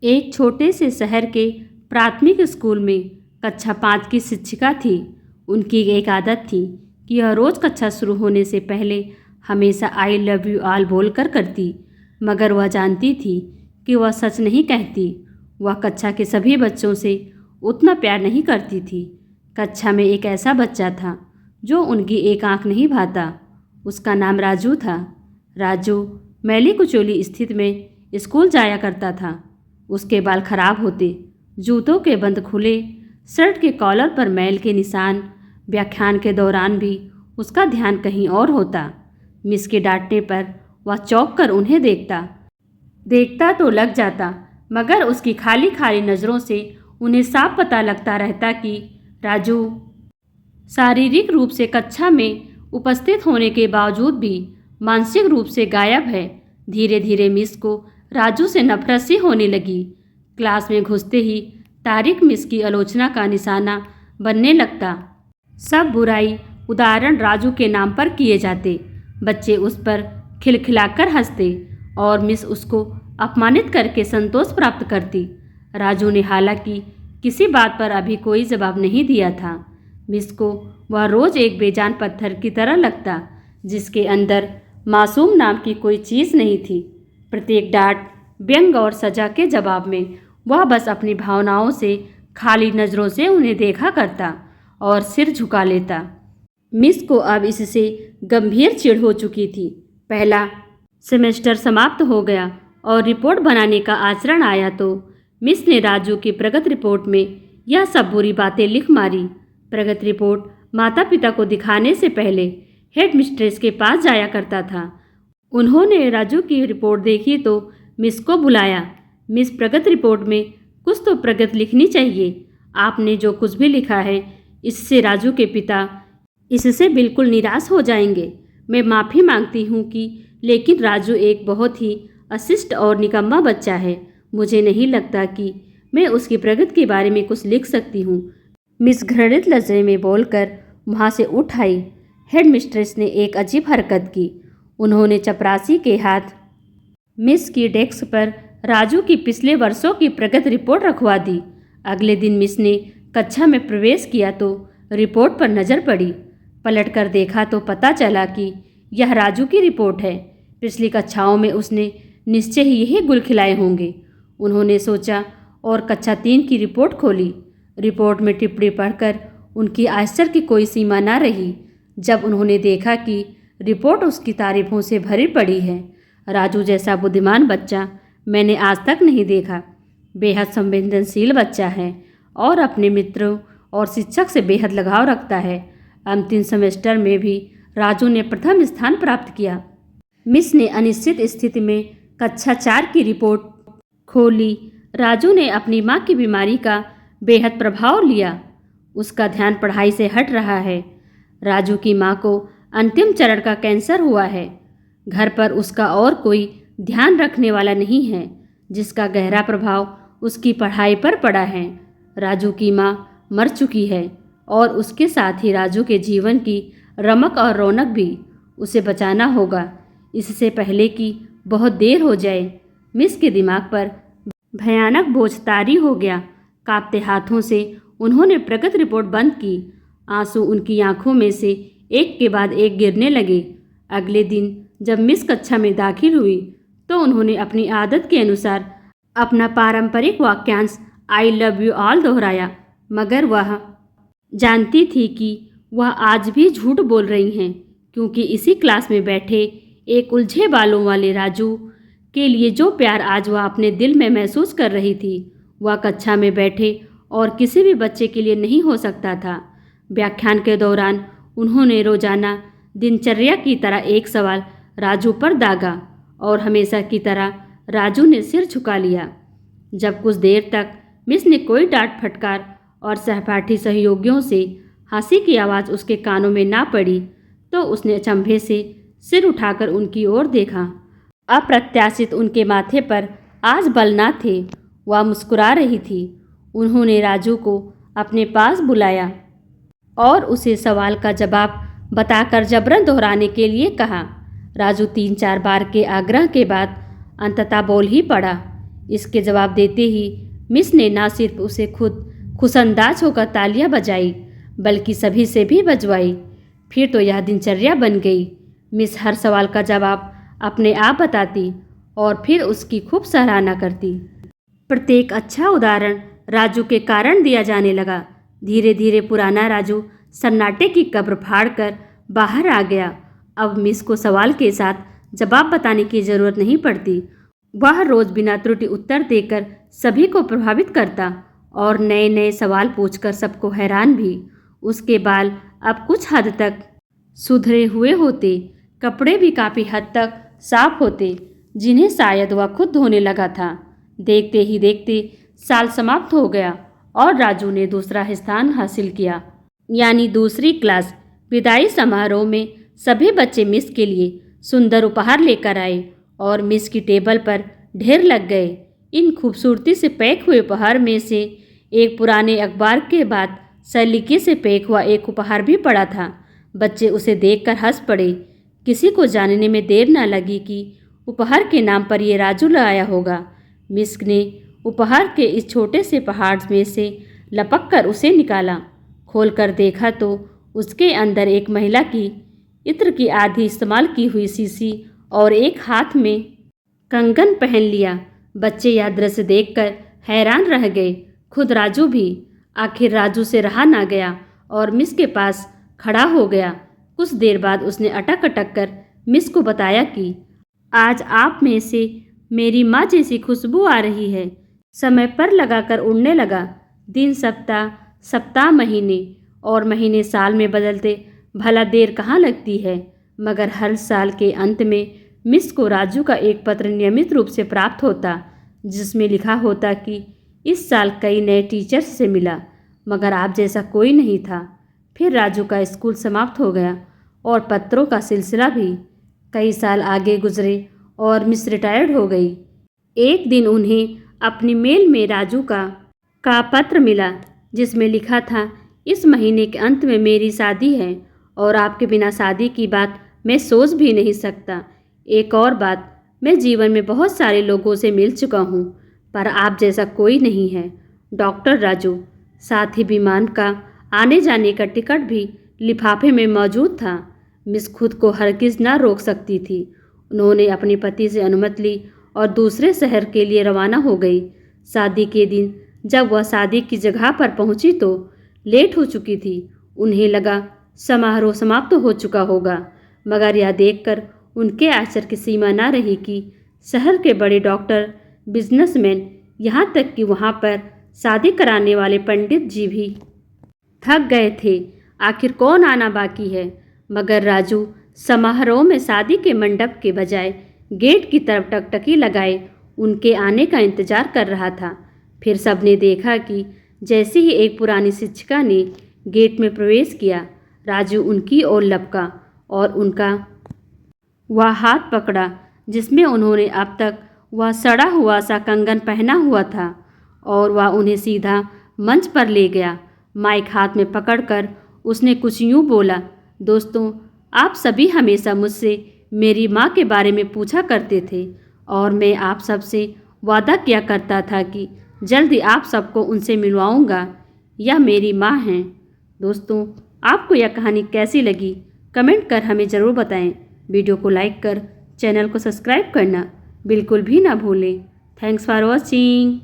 एक छोटे से शहर के प्राथमिक स्कूल में कक्षा 5 की शिक्षिका थी। उनकी एक आदत थी कि वह रोज़ कक्षा शुरू होने से पहले हमेशा आई लव यू ऑल बोलकर करती, मगर वह जानती थी कि वह सच नहीं कहती। वह कक्षा के सभी बच्चों से उतना प्यार नहीं करती थी। कक्षा में एक ऐसा बच्चा था जो उनकी एक आंख नहीं भाता। उसका नाम राजू था। राजू मैली कुचोली स्थित में स्कूल जाया करता था। उसके बाल खराब होते, जूतों के बंद खुले, शर्ट के कॉलर पर मैल के निशान। व्याख्यान के दौरान भी उसका ध्यान कहीं और होता। मिस के डांटने पर वह चौंक कर उन्हें देखता तो लग जाता, मगर उसकी खाली खाली नज़रों से उन्हें साफ पता लगता रहता कि राजू शारीरिक रूप से कक्षा में उपस्थित होने के बावजूद भी मानसिक रूप से गायब है। धीरे धीरे मिस को राजू से नफरत सी होने लगी। क्लास में घुसते ही तारिक मिस की आलोचना का निशाना बनने लगता। सब बुराई उदाहरण राजू के नाम पर किए जाते। बच्चे उस पर खिलखिलाकर हंसते और मिस उसको अपमानित करके संतोष प्राप्त करती। राजू ने हालांकि किसी बात पर अभी कोई जवाब नहीं दिया था। मिस को वह रोज़ एक बेजान पत्थर की तरह लगता, जिसके अंदर मासूम नाम की कोई चीज़ नहीं थी। प्रत्येक डांट, व्यंग और सजा के जवाब में वह बस अपनी भावनाओं से खाली नज़रों से उन्हें देखा करता और सिर झुका लेता। मिस को अब इससे गंभीर चिढ़ हो चुकी थी। पहला सेमेस्टर समाप्त हो गया और रिपोर्ट बनाने का आचरण आया तो मिस ने राजू की प्रगति रिपोर्ट में यह सब बुरी बातें लिख मारी। प्रगति रिपोर्ट माता पिता को दिखाने से पहले हेड मिस्ट्रेस के पास जाया करता था। उन्होंने राजू की रिपोर्ट देखी तो मिस को बुलाया। मिस, प्रगति रिपोर्ट में कुछ तो प्रगति लिखनी चाहिए। आपने जो कुछ भी लिखा है इससे राजू के पिता इससे बिल्कुल निराश हो जाएंगे। मैं माफ़ी मांगती हूँ लेकिन राजू एक बहुत ही अशिष्ट और निकम्मा बच्चा है। मुझे नहीं लगता कि मैं उसकी प्रगति के बारे में कुछ लिख सकती हूँ। मिस घृणित लहजे में बोलकर वहाँ से उठ आई। हेड मिस्ट्रेस ने एक अजीब हरकत की। उन्होंने चपरासी के हाथ मिस की डेस्क पर राजू की पिछले वर्षों की प्रगति रिपोर्ट रखवा दी। अगले दिन मिस ने कक्षा में प्रवेश किया तो रिपोर्ट पर नज़र पड़ी। पलटकर देखा तो पता चला कि यह राजू की रिपोर्ट है। पिछली कक्षाओं में उसने निश्चय ही यही गुल खिलाए होंगे, उन्होंने सोचा और कक्षा 3 की रिपोर्ट खोली। रिपोर्ट में टिप्पणी पढ़कर उनकी आश्चर्य की कोई सीमा न रही जब उन्होंने देखा कि रिपोर्ट उसकी तारीफों से भरी पड़ी है। राजू जैसा बुद्धिमान बच्चा मैंने आज तक नहीं देखा। बेहद संवेदनशील बच्चा है और अपने मित्रों और शिक्षक से बेहद लगाव रखता है। अंतिम सेमेस्टर में भी राजू ने प्रथम स्थान प्राप्त किया। मिस ने अनिश्चित स्थिति में कक्षा 4 की रिपोर्ट खोली। राजू ने अपनी माँ की बीमारी का बेहद प्रभाव लिया। उसका ध्यान पढ़ाई से हट रहा है। राजू की माँ को अंतिम चरण का कैंसर हुआ है। घर पर उसका और कोई ध्यान रखने वाला नहीं है, जिसका गहरा प्रभाव उसकी पढ़ाई पर पड़ा है। राजू की माँ मर चुकी है और उसके साथ ही राजू के जीवन की रमक और रौनक भी। उसे बचाना होगा इससे पहले कि बहुत देर हो जाए। मिस के दिमाग पर भयानक बोझ तारी हो गया। कांपते हाथों से उन्होंने प्रगति रिपोर्ट बंद की। आंसू उनकी आंखों में से एक के बाद एक गिरने लगे। अगले दिन जब मिस कक्षा में दाखिल हुई तो उन्होंने अपनी आदत के अनुसार अपना पारंपरिक वाक्यांश आई लव यू ऑल दोहराया, मगर वह जानती थी कि वह आज भी झूठ बोल रही हैं, क्योंकि इसी क्लास में बैठे एक उलझे बालों वाले राजू के लिए जो प्यार आज वह अपने दिल में महसूस कर रही थी, वह कक्षा में बैठे और किसी भी बच्चे के लिए नहीं हो सकता था। व्याख्यान के दौरान उन्होंने रोजाना दिनचर्या की तरह एक सवाल राजू पर दागा और हमेशा की तरह राजू ने सिर झुका लिया। जब कुछ देर तक मिस ने कोई डांट फटकार और सहपाठी सहयोगियों से हंसी की आवाज़ उसके कानों में ना पड़ी तो उसने अचंभे से सिर उठाकर उनकी ओर देखा। अप्रत्याशित उनके माथे पर आज बल ना थे। वह मुस्कुरा रही थी। उन्होंने राजू को अपने पास बुलाया और उसे सवाल का जवाब बताकर जबरन दोहराने के लिए कहा। राजू 3-4 बार के आग्रह के बाद अंततः बोल ही पड़ा। इसके जवाब देते ही मिस ने ना सिर्फ उसे खुद खुशंदाज होकर तालियां बजाई बल्कि सभी से भी बजवाई। फिर तो यह दिनचर्या बन गई। मिस हर सवाल का जवाब अपने आप बताती और फिर उसकी खूब सराहना करती। प्रत्येक अच्छा उदाहरण राजू के कारण दिया जाने लगा। धीरे धीरे पुराना राजू सन्नाटे की कब्र फाड़कर बाहर आ गया। अब मिस को सवाल के साथ जवाब बताने की जरूरत नहीं पड़ती। वह रोज बिना त्रुटि उत्तर देकर सभी को प्रभावित करता और नए नए सवाल पूछकर सबको हैरान भी। उसके बाल अब कुछ हद तक सुधरे हुए होते, कपड़े भी काफ़ी हद तक साफ होते, जिन्हें शायद वह खुद धोने लगा था। देखते ही देखते साल समाप्त हो गया और राजू ने दूसरा स्थान हासिल किया, यानी दूसरी क्लास। विदाई समारोह में सभी बच्चे मिस के लिए सुंदर उपहार लेकर आए और मिस की टेबल पर ढेर लग गए। इन खूबसूरती से पैक हुए उपहार में से एक पुराने अखबार के बाद सलीके से पैक हुआ एक उपहार भी पड़ा था। बच्चे उसे देखकर हंस पड़े। किसी को जानने में देर न लगी कि उपहार के नाम पर ये राजू लाया होगा। मिस ने उपहार के इस छोटे से पहाड़ में से लपक कर उसे निकाला। खोलकर देखा तो उसके अंदर एक महिला की इत्र की आधी इस्तेमाल की हुई शीशी और एक हाथ में कंगन पहन लिया। बच्चे यह दृश्य देखकर हैरान रह गए, खुद राजू भी। आखिर राजू से रहा ना गया और मिस के पास खड़ा हो गया। कुछ देर बाद उसने अटक अटक कर मिस को बताया कि आज आप में से मेरी माँ जैसी खुशबू आ रही है। समय पर लगाकर उड़ने लगा। दिन सप्ताह, सप्ताह महीने और महीने साल में बदलते भला देर कहाँ लगती है। मगर हर साल के अंत में मिस को राजू का एक पत्र नियमित रूप से प्राप्त होता, जिसमें लिखा होता कि इस साल कई नए टीचर्स से मिला मगर आप जैसा कोई नहीं था। फिर राजू का स्कूल समाप्त हो गया और पत्रों का सिलसिला भी। कई साल आगे गुजरे और मिस रिटायर्ड हो गई। एक दिन उन्हें अपनी मेल में राजू का पत्र मिला, जिसमें लिखा था, इस महीने के अंत में मेरी शादी है और आपके बिना शादी की बात मैं सोच भी नहीं सकता। एक और बात, मैं जीवन में बहुत सारे लोगों से मिल चुका हूँ पर आप जैसा कोई नहीं है, डॉक्टर राजू। साथ ही विमान का आने जाने का टिकट भी लिफाफे में मौजूद था। मिस खुद को हरगिज़ ना रोक सकती थी। उन्होंने अपने पति से अनुमति ली और दूसरे शहर के लिए रवाना हो गई। शादी के दिन जब वह शादी की जगह पर पहुंची तो लेट हो चुकी थी। उन्हें लगा समारोह समाप्त हो चुका होगा, मगर यह देखकर उनके आश्चर्य की सीमा न रही कि शहर के बड़े डॉक्टर, बिजनेसमैन, यहाँ तक कि वहाँ पर शादी कराने वाले पंडित जी भी थक गए थे। आखिर कौन आना बाकी है? मगर राजू समारोह में शादी के मंडप के बजाय गेट की तरफ टकटकी लगाए उनके आने का इंतजार कर रहा था। फिर सबने देखा कि जैसे ही एक पुरानी शिक्षिका ने गेट में प्रवेश किया, राजू उनकी ओर लपका और उनका वह हाथ पकड़ा जिसमें उन्होंने अब तक वह सड़ा हुआ सा कंगन पहना हुआ था और वह उन्हें सीधा मंच पर ले गया। माइक हाथ में पकड़कर उसने कुछ यूँ बोला, दोस्तों, आप सभी हमेशा मुझसे मेरी माँ के बारे में पूछा करते थे और मैं आप सबसे वादा किया करता था कि जल्दी आप सबको उनसे मिलवाऊंगा। यह मेरी माँ हैं। दोस्तों, आपको यह कहानी कैसी लगी कमेंट कर हमें ज़रूर बताएं। वीडियो को लाइक कर चैनल को सब्सक्राइब करना बिल्कुल भी ना भूलें। Thanks for watching.